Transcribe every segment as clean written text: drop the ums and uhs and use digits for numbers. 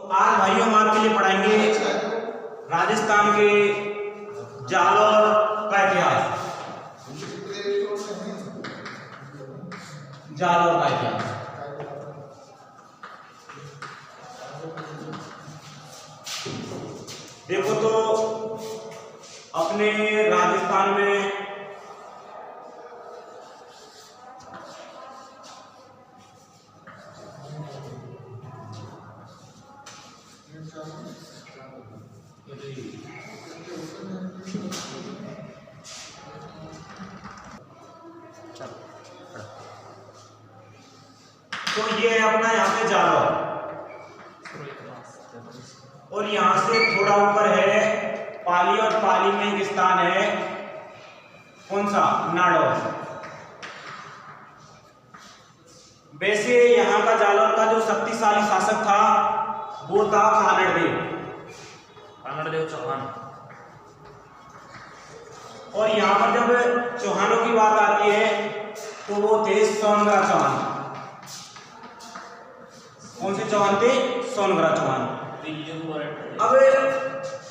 आज भाइयों हम आपके लिए पढ़ाएंगे राजस्थान के जालौर का इतिहास। जालौर का इतिहास देखो तो अपने राजस्थान में तो ये है अपना यहाँ पे जालौर, और यहाँ से थोड़ा ऊपर है पाली, और पाली में एक स्थान है कौन सा, नाडौर। वैसे यहाँ का जालौर का जो शक्तिशाली शासक था वो था कानड़देव चौहान। और यहाँ पर जब चौहानों की बात आती है तो वो थे सोनग्रा चौहान। कौन से चौहान थे? सोनग्रा चौहान। अब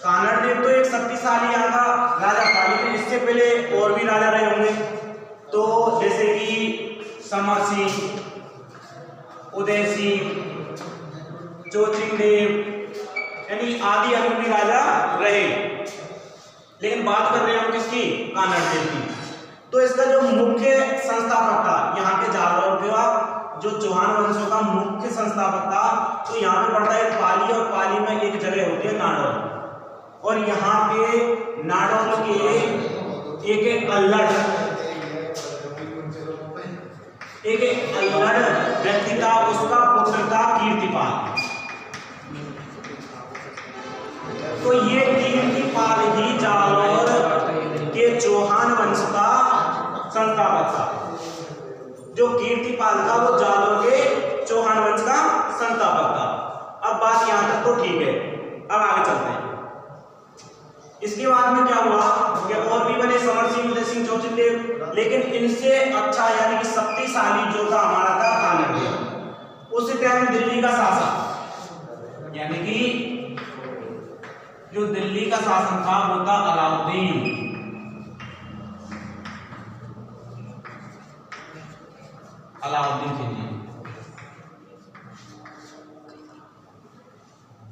कानड़देव तो एक शक्तिशाली यहाँ का राजा था, लेकिन इससे पहले और भी राजा रहे होंगे, तो जैसे कि समर सिंह, उदय सिंह, जोचिंग देव, यानी आदि अन्य भी राजा रहे। लेकिन बात कर रहे हैं हम किसकी? कानड़देव की। तो इसका जो मुख्य संस्थापक था यहाँ के जालौर का, जो चौहान वंशों का मुख्य संस्थापक था, तो यहाँ पे पड़ता है पाली, और पाली में एक जगह होती है नाडौर। और यहाँ पे नाडौर के एक अल्लड़ व्यक्ति था, उसका पुत्र था कीर्तिपाल। तो ये कीर्तिपाल ही जालौर के चौहान वंश का संस्थापक था। जो कीर्तिपाल था वो जालौर के चौहान वंश का संस्थापक था। अब बात यहां तक तो ठीक है, अब आगे चलते हैं। इसके बाद में क्या हुआ कि और भी बने समर सिंह, उदय सिंह, जोचिंग देव, लेकिन इनसे अच्छा यानी कि शक्तिशाली जो था हमारा था कानड़देव। उस टाइम दिल्ली का शासक, यानी कि जो दिल्ली का शासन था वो था अलाउद्दीन। खिलजी।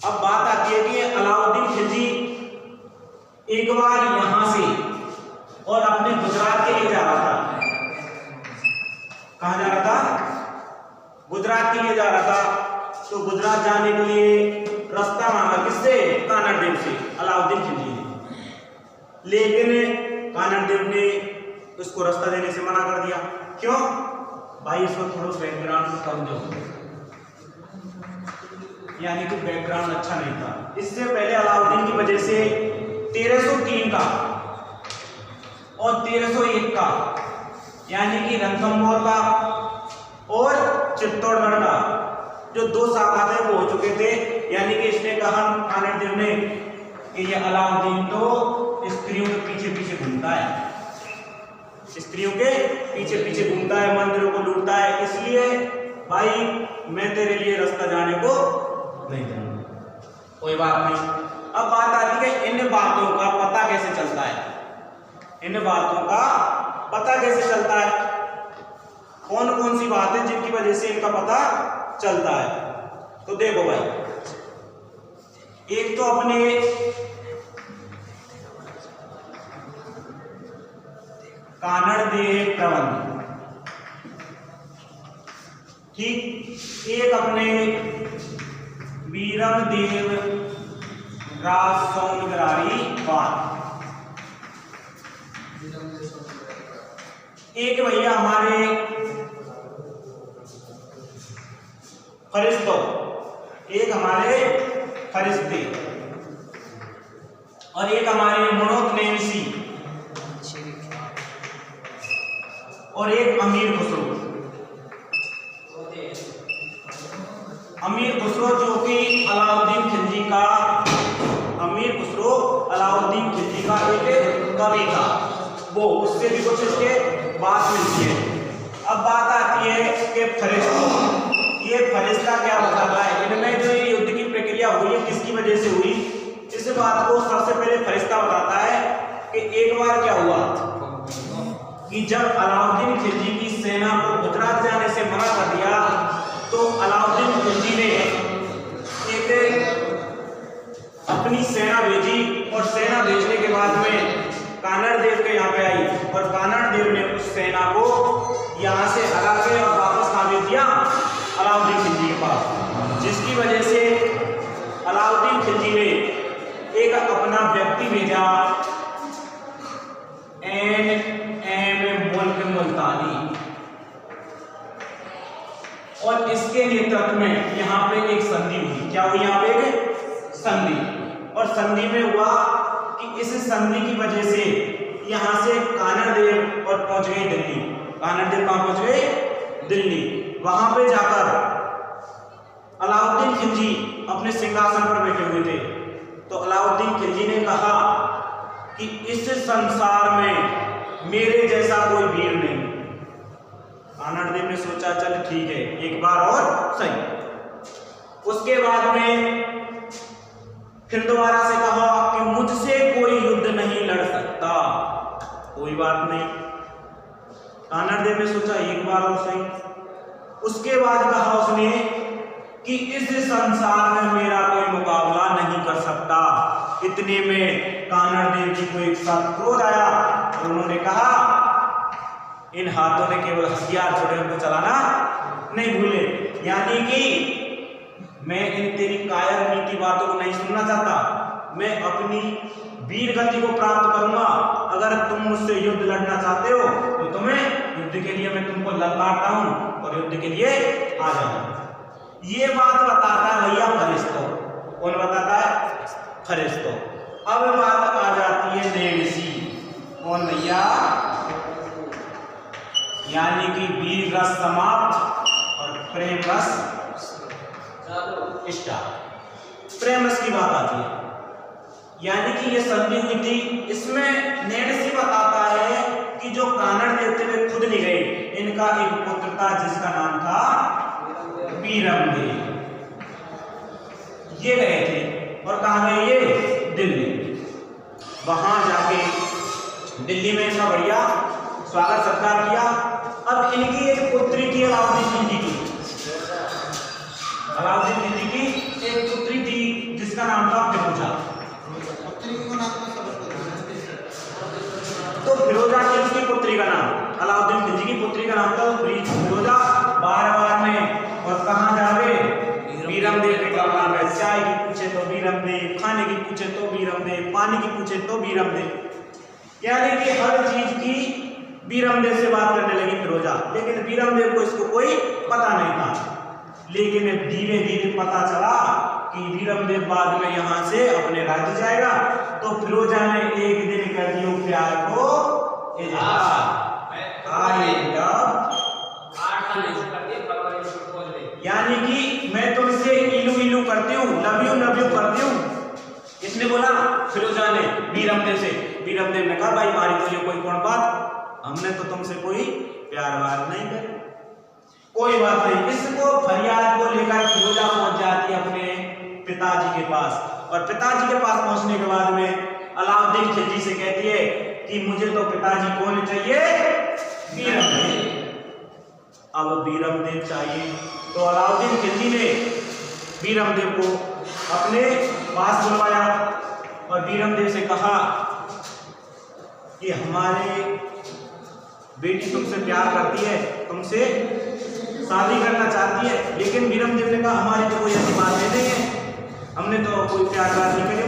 अब बात आती है कि अलाउद्दीन खिलजी एक बार यहां से और अपने गुजरात के लिए जा रहा था। कहां जा रहा था? गुजरात के लिए जा रहा था। तो गुजरात जाने के लिए रास्ता मांगा किससे? कानड़देव से, अलाउद्दीन खिलजी ने। लेकिन कानड़देव ने उसको रास्ता देने से मना कर दिया। क्यों भाई? इसको थोड़ा बैकग्राउंड कम दो, यानी कि बैकग्राउंड अच्छा नहीं था। इससे पहले अलाउद्दीन की वजह से 1303 का और 1301 का, यानी कि रणथंभौर का और चित्तौड़गढ़ का जो दो शाखा थे वो हो चुके थे। यानी कि इसने कहा कानड़देव ने कि ये अलाउद्दीन तो स्त्रियों के पीछे पीछे घूमता है, स्त्रियों के पीछे पीछे घूमता है, मंदिरों को लूटता है, इसलिए भाई मैं तेरे लिए रास्ता जाने को नहीं दूंगा। कोई बात नहीं। अब बात आती है इन बातों का पता कैसे चलता है? इन बातों का पता कैसे चलता है? कौन कौन सी बात है जिनकी वजह से इनका पता चलता है? तो देखो भाई, एक तो अपने कानड़देव प्रबंध, ठीक, एक अपने वीरमदेव राज सोनग्राही बात, एक भैया हमारे फरिश्तों, एक हमारे फरिश्ते, और एक हमारे मनोत नेमसी, और एक अमीर खुसरो। अमीर खुसरो जो कि अलाउद्दीन खिलजी का, अमीर खुसरो अलाउद्दीन खिलजी का एक कवि था, वो उससे भी कुछ इसके बात मिलती है। अब बात आती है कि फरिश्ता, ये फरिश्ता क्या बताता है? इनमें जो युद्ध की प्रक्रिया बार क्या हुआ कि जब अलाउद्दीन खिलजी की सेना को गुजरात जाने से मना कर दिया तो अलाउद्दीन खिलजी ने एक अपनी सेना भेजी और सेना भेजने के बाद में कानड़ देव के यहाँ पे आई और कानड़ देव ने उस सेना को यहाँ से हरा के और वापस कहाँ भेज दिया अलाउद्दीन खिलजी के पास, जिसकी वजह से अलाउद्दीन खिलजी ने एक अपना व्यक्ति भेजा मुल्क मुल्तानी, और इसके नेतृत्व में यहाँ पे एक संधि हुई। क्या हुई यहाँ पे एक संधि, और संधि में हुआ कि इस संधि की वजह से यहाँ से कानड़ देव और पहुंच गए दिल्ली। कानड़ देव कहाँ पहुंच गए? दिल्ली। वहां पे जाकर अलाउद्दीन खिलजी अपने सिंहासन पर बैठे हुए थे, तो अलाउद्दीन खिलजी ने कहा कि इस संसार में मेरे जैसा कोई वीर नहीं। कानड़ देव ने सोचा चल ठीक है एक बार और सही। उसके बाद में फिर दोबारा से कहा कि मुझसे कोई युद्ध नहीं लड़ सकता। कोई बात नहीं, कानड़ देव ने सोचा एक बार और सही। उसके बाद कहा उसने कि इस संसार में मेरा कोई मुकाबला नहीं कर सकता। इतने में कानड़ देव जी को एक साथ क्रोध आया और उन्होंने कहा इन हाथों ने केवल हथियार छोड़े, उनको चलाना नहीं भूले। यानी कि मैं इन तेरी कायर मीठी बातों को नहीं सुनना चाहता, मैं अपनी वीर गति को प्राप्त करूंगा। अगर तुम मुझसे युद्ध लड़ना चाहते हो तो तुम्हें युद्ध के लिए मैं तुमको ललकारता हूं और युद्ध के लिए आ जाओ। ये बात बताता है भैया फरिश्तो। कौन बताता है? फरिश्तो। अब बात आ जाती है नेणसी। कौन भैया? यानी कि वीर रस समाप्त और प्रेम रस स्टार्ट। प्रेम रस की बात आती है, यानी कि ये संधि हुई थी। इसमें नेणसी बताता है कि जो कानड़ देव थे वे खुद नहीं गए, इनका एक पुत्र था जिसका नाम था बीरमदेव। ये गए थे और कहाँ गए? ये दिल्ली। वहां जाके दिल्ली में इनका बढ़िया स्वागत सत्कार किया। अब इनकी एक पुत्री थी अलाउद्दीन खिलजी की। अलाउद्दीन खिलजी की एक पुत्री थी जिसका नाम था फिरोजा। तो फिरोजा थी उसकी पुत्री का नाम, अलाउद्दीन खिलजी की पुत्री का नाम था फिरोजा। बार में और कहाँ जावे? बीरमदेव के कमरा में। चाय की पूछे तो बीरमदेव, खाने की पूछे तो बीरमदेव, पानी की पूछे तो बीरमदेव, यानी कि हर चीज की बीरमदेव से बात करने लगी फिरोजा। लेकिन बीरमदेव को इसको कोई पता नहीं था। लेकिन धीरे धीरे पता चला कि बीरमदेव बाद में यहाँ से अपने राज्य जाएगा। तो फिरोजा ने एक दिन कर दिया प्यार को इजहार। यानी कि मैं तुमसे इलू इलू करती हूँ, लव यू करती हूँ। इसने बोला फिरोजा ने बीरमदेव से। बीरमदेव ने कहा भाई हमारी तो ये कोई कौन बात, हमने तो तुमसे कोई प्यार वार नहीं करे। कोई बात नहीं। इसको फरियाद को लेकर फिरोजा पहुंच जाती है अपने पिताजी के पास, और पिताजी के पास पहुंचने के बाद में अलाउद्दीन खिलजी से कहती है कि मुझे तो पिताजी कौन चाहिए? बीरमदेव। अब बीरमदेव चाहिए तो अलाउद्दीन खिलजी ने बीरमदेव को अपने पास बुलवाया और बीरमदेव से कहा कि हमारे बेटी तुमसे प्यार करती है, तुमसे शादी करना चाहती है। लेकिन बीरमदेव ने कहा हमारी तो कोई ऐसी बात नहीं है, हमने तो कोई प्यार नहीं करे।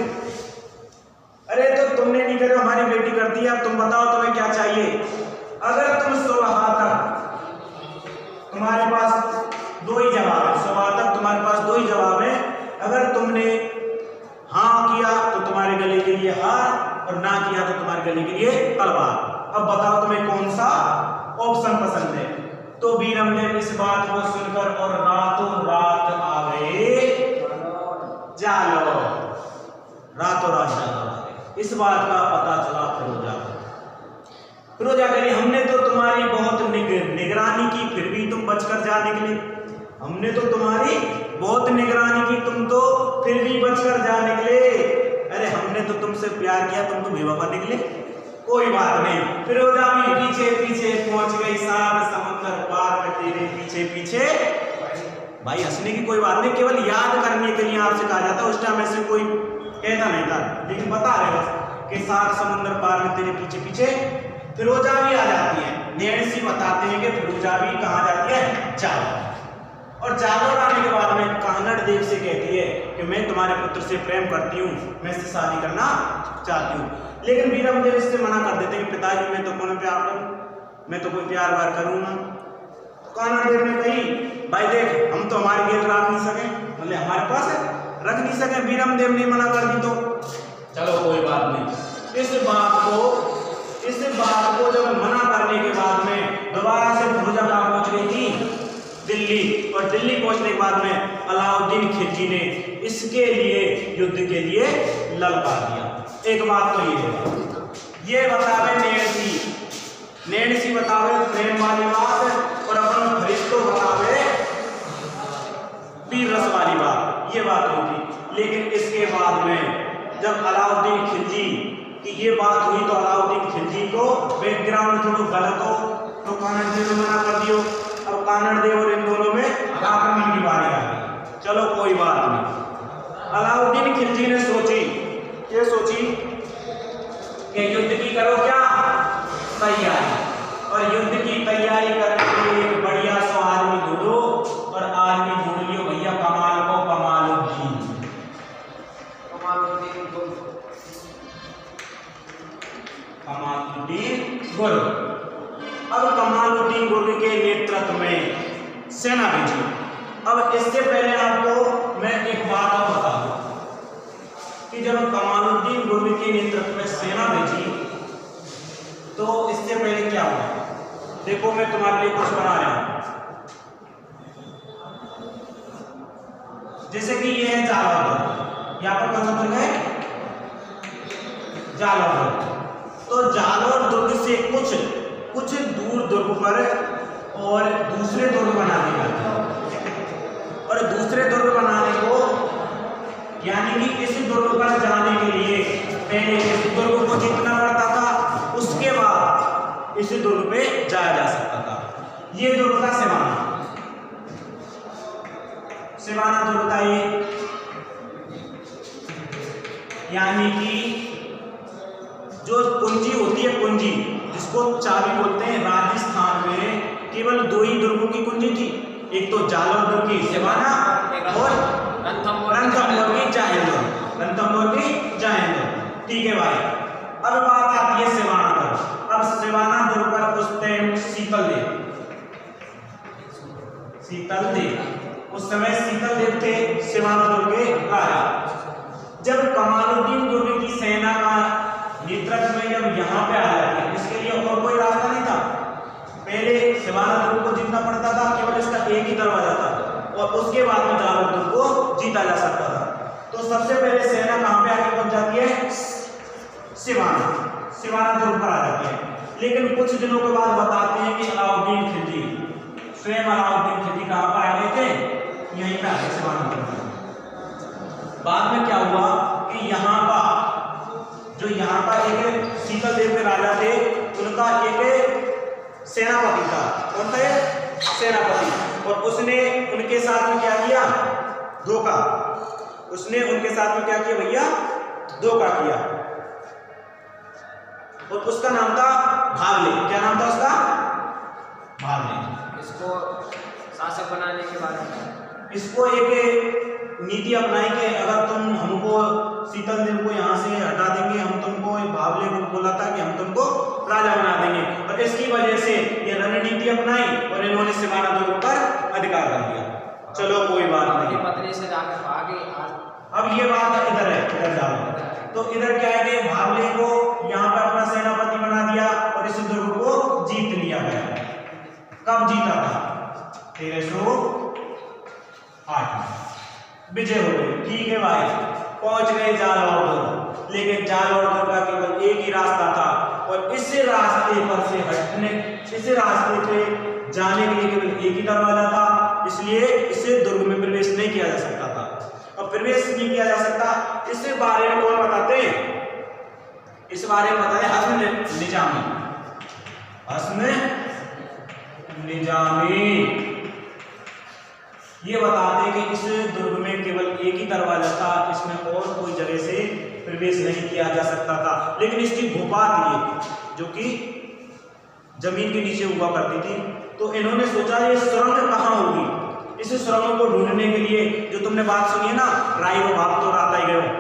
अरे तो तुमने नहीं करे, हमारी बेटी करती है, अब तुम बताओ तुम्हें क्या चाहिए? अगर तुम सुबह तक, तुम्हारे पास दो ही जवाब है, सुबह तक तुम्हारे पास दो ही जवाब है। अगर तुमने हाँ किया तो तुम्हारे गले के लिए हार, और ना किया तो तुम्हारे गले के लिए तलवार। अब बताओ तुम्हें कौन सा ऑप्शन पसंद है? तो बीरमदेव इस बात को सुनकर और रातों रात आ गए जालो, रातों रात जालो आ गए। इस बात का पता चला फिरोजा को। फिरोजा कह रही हमने तो तुम्हारी बहुत निगरानी की, फिर भी तुम बचकर जा निकले। हमने तो तुम्हारी बहुत निगरानी की, तुम तो फिर भी बचकर जा निकले। अरे हमने तो तुमसे प्यार किया, तुम तो बेवफा निकले। कोई बात नहीं। फिरोजा भी पीछे पीछे पहुंच गई, सात समुद्र पार में तेरे पीछे पीछे। भाई हंसने की कोई बात नहीं, केवल याद करने के लिए आपसे कहा जाता। उस टाइम ऐसे कोई कहता नहीं था, लेकिन बता रहे बस कि सात समुद्र पार में तेरे पीछे पीछे फिरोजा भी आ जाती है। नैणसी बताते हैं कि फिरोजा भी कहाँ जाती है, जालोर। और जालोर आने के बाद में कानड़ देव से कहती है कि मैं तुम्हारे पुत्र से प्रेम करती हूँ, मैं इससे शादी करना चाहती हूँ। लेकिन वीरमदेव इससे मना कर देते हैं कि पिताजी मैं तो कौन प्यार करूँ, मैं तो कोई प्यार वार करूँगा। कानड़ देव ने कही भाई देख हम तो हमारे गेट रख नहीं सके, मतलब हमारे पास है रख नहीं सके। वीरमदेव ने मना कर दी तो चलो कोई बात नहीं। इस बात को जब मना करने के बाद में दोबारा से फिरोजा कहाँ पहुंच गई थी, दिल्ली। और दिल्ली पहुंचने के बाद में अलाउद्दीन खिलजी ने इसके लिए युद्ध के लिए ललकार दिया। एक बात तो ये बतावे नैणसी बतावे प्रेम वाली बात, और अपन फरिश्तों बतावे वीर रस वाली बात, ये बात होती। लेकिन इसके बाद में जब अलाउद्दीन खिलजी की ये बात हुई तो अलाउद्दीन खिलजी को बैकग्राउंड थोड़ा गलत हो तो कानड़ देव ने मना कर दियो। अब कानड़ देव और इन दोनों में आक्रमण की बारी आ गई। चलो कोई बात नहीं। अलाउद्दीन खिलजी ने सोची कि युद्ध की करो क्या तैयारी, और युद्ध की तैयारी करने के लिए एक बढ़िया सो आदमी ढूंढो, और आदमी ढूंढ लियो भैया कमालुद्दीन गुरु। अब कमालुद्दीन गुरु के नेतृत्व में सेना भेजी। अब इससे पहले आपको मैं एक बात और बता दूं कि जब कमालुद्दीन गुरु के नेतृत्व में सेना भेजी तो इससे पहले क्या हुआ, देखो मैं तुम्हारे लिए कुछ बना रहा हूं। जैसे कि ये है जालोर, यहाँ पर कौन सा दुर्ग है, जालोर। तो जालोर दुर्ग से कुछ दूर दुर्ग पर और दूसरे दुर्ग बना दिया, और दूसरे दुर्ग बनाने को यानी कि इस दुर्ग पर जाने के लिए पहले इस दुर्ग को जीतना पड़ता था, उसके बाद इस दुर्ग पे जाया जा सकता था। ये दुर्ग था सिवाना दुर्ग था ये, यानी कि जो कुंजी होती है, कुंजी जिसको चाबी बोलते हैं, राजस्थान में केवल दो ही दुर्गों की कुंजी थी, एक तो जालोर दुर्ग की सिवाना और रणथंभौर की जयंत। ठीक है भाई। अब बात आती है सिवाना पर। अब सिवाना दुर्ग पर उस टाइम शीतल देव उस समय शीतल देव थे सिवाना दुर्ग के राजा। जब कमालुद्दीन दुर्ग की सेना का नेतृत्व में जब यहाँ पे आ जाती है, इसके लिए और कोई रास्ता नहीं था। पहले सिवाना दुर्ग को जीतना पड़ता था, केवल इसका एक ही दरवाजा था, और उसके बाद में जालोर दुर्ग को जीता जा सकता था। तो सबसे पहले सेना कहाँ पे आके पहुंच जाती है, सिवाना दुर्ग पर आ जाती है। लेकिन कुछ दिनों के बाद बताते हैं कि अलाउद्दीन खिलजी कहाँ पर आ गए थे, यहीं पे आ गए सिवाना दुर्ग। बाद में क्या हुआ कि यहाँ का एक शीतल देव के राजा थे, उनका एक सेनापति था। कौन था ये सेनापति? और उसने उनके साथ में क्या किया, धोखा। उसने उनके साथ में क्या किया भैया, धोखा किया। और उसका नाम था भागले। क्या नाम था उसका? भागले। इसको शासक बनाने के बाद में इसको एक नीति अपनाई कि अगर तुम हमको शीतल देव को यहाँ से हटा देंगे, हम तुमको, भावले को बोला था कि हम तुमको राजा बना देंगे, और इसकी वजह से ये रणनीति अपनाई और इन्होंने सिवाना दुर्ग पर अधिकार कर दिया। चलो कोई बात नहीं, पत्नी से जाकर आगे। अब ये बात इधर है, इधर जाओ। तो इधर क्या है कि भावले को यहाँ पर अपना सेनापति बना दिया और इस दुर्ग को जीत लिया गया। कब जीता था? 1308 में विजय हो गई। ठीक है भाई, पहुंच गए जालोर दुर्ग। लेकिन जालोर दुर्ग का केवल एक ही रास्ता था, और इस रास्ते पर से हटने, इस रास्ते पे जाने के लिए केवल एक ही दरवाजा था, इसलिए इसे दुर्ग में प्रवेश नहीं किया जा सकता था। और प्रवेश नहीं किया जा सकता, इसके बारे में कौन बताते हैं? इस बारे में बताया हस्न निजामी। हस्न निजामी ये बताते हैं कि इस दुर्ग में केवल एक ही दरवाजा था, इसमें और कोई जगह से प्रवेश नहीं किया जा सकता था। लेकिन इसकी गुफा थी जो कि जमीन के नीचे हुआ करती थी। तो इन्होंने सोचा ये सुरंग कहाँ होगी। इस सुरंग को ढूंढने के लिए जो तुमने बात सुनी है ना, राई वो भाग तो रात आई गए,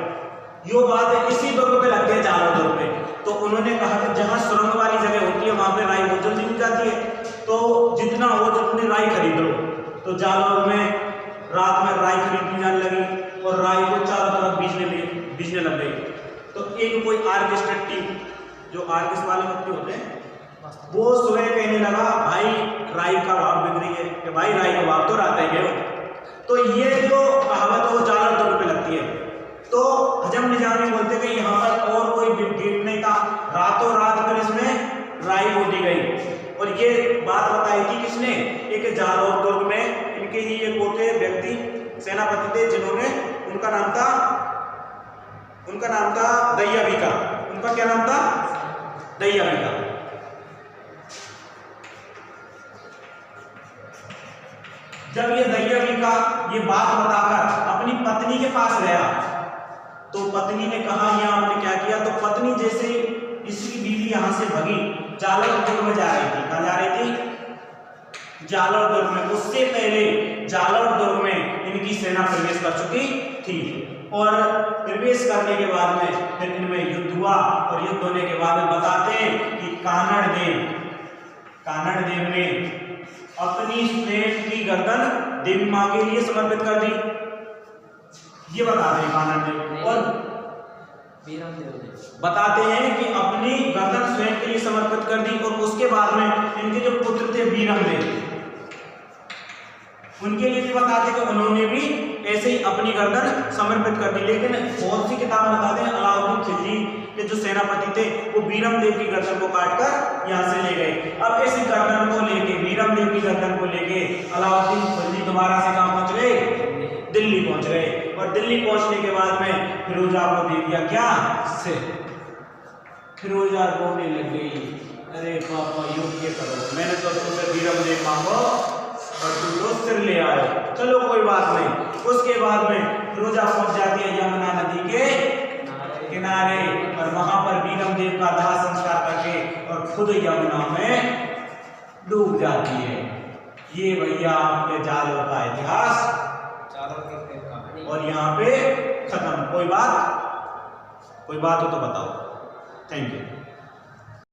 यो बात इसी दुर्ग पे लगती है, जालोर दुर्ग पे। तो उन्होंने कहा कि जहाँ सुरंग वाली जगह होती है वहां पे राई बहुत जल्दी मिल जाती है, तो जितना हो जितनी राई खरीद लो। तो जालोर में रात में राई खरीदनी जाने लगी और राई को चारों तरफ बीजने लग गई। तो एक कोई आर्केस्ट्रेट टीम, जो आर्केस्ट वाले व्यक्ति होते हैं, वो सुबह कहने लगा भाई राई का भाव बिक रही है, कि भाई राई का भाव तो रात ही गए। तो ये जो कहावत है वो जालोर दुर्ग पे लगती है। तो हजम निजामी बोलते कि यहाँ पर और कोई गेट नहीं था, रातों रात फिर इसमें राई बोली गई। और ये बात बताई थी किसने, एक जालोर दुर्ग में इनके ही एक होते व्यक्ति सेनापति थे, जिन्होंने उनका नाम था दैयाबिका। उनका क्या नाम था? दैयाबिका। जब ये दैयाबिका ये बात बताकर अपनी पत्नी के पास गया तो पत्नी ने कहा ये आपने क्या किया। तो पत्नी जैसे इसकी बीवी यहां से भगी, जालोर दुर्ग में जा रही थी। कहां जा रही थी? जालोर दुर्ग में। उससे पहले जालोर दुर्ग में इनकी सेना प्रवेश कर चुकी थी और प्रवेश करने के बाद में फिर इनमें युद्ध हुआ। और युद्ध होने के बाद में बताते हैं कि कानड़ देव ने अपनी श्रेष्ठ की गर्दन देवी मां के लिए समर्पित कर दी, ये बताते हैं कानड़ देव। और बताते हैं कि अपनी गर्दन स्वयं के लिए समर्पित कर दी। और उसके बाद में इनके जो पुत्र थे बीरम देव, उनके लिए भी बताते हैं कि उन्होंने भी ऐसे ही अपनी गर्दन समर्पित कर दी। लेकिन बहुत सी किताब बताते हैं अलाउद्दीन खिलजी के जो सेनापति थे वो बीरम देव की गर्दन को काटकर यहाँ से ले गए। अब इस गर्दन को लेके, बीरम देव की गर्दन को लेके अलाउद्दीन खिलजी दोबारा से कहाँ पहुंच गए? दिल्ली पहुंच गए। और दिल्ली पहुंचने के बाद में फिरोजा को दे दिया क्या से। फिरोजा रोने लग गई, अरे पापा योग्य करो, मैंने तो तुमसे बीरम देव मांगो और तुम तो सिर ले आए, चलो कोई बात नहीं। उसके बाद में फिरोजा पहुंच जाती है यमुना नदी के किनारे और वहां पर बीरम देव का दाह संस्कार करके और खुद यमुना में डूब जाती है। ये भैया आपके जालोर का इतिहास और यहाँ पे खत्म। कोई बात हो तो बताओ। Thank you.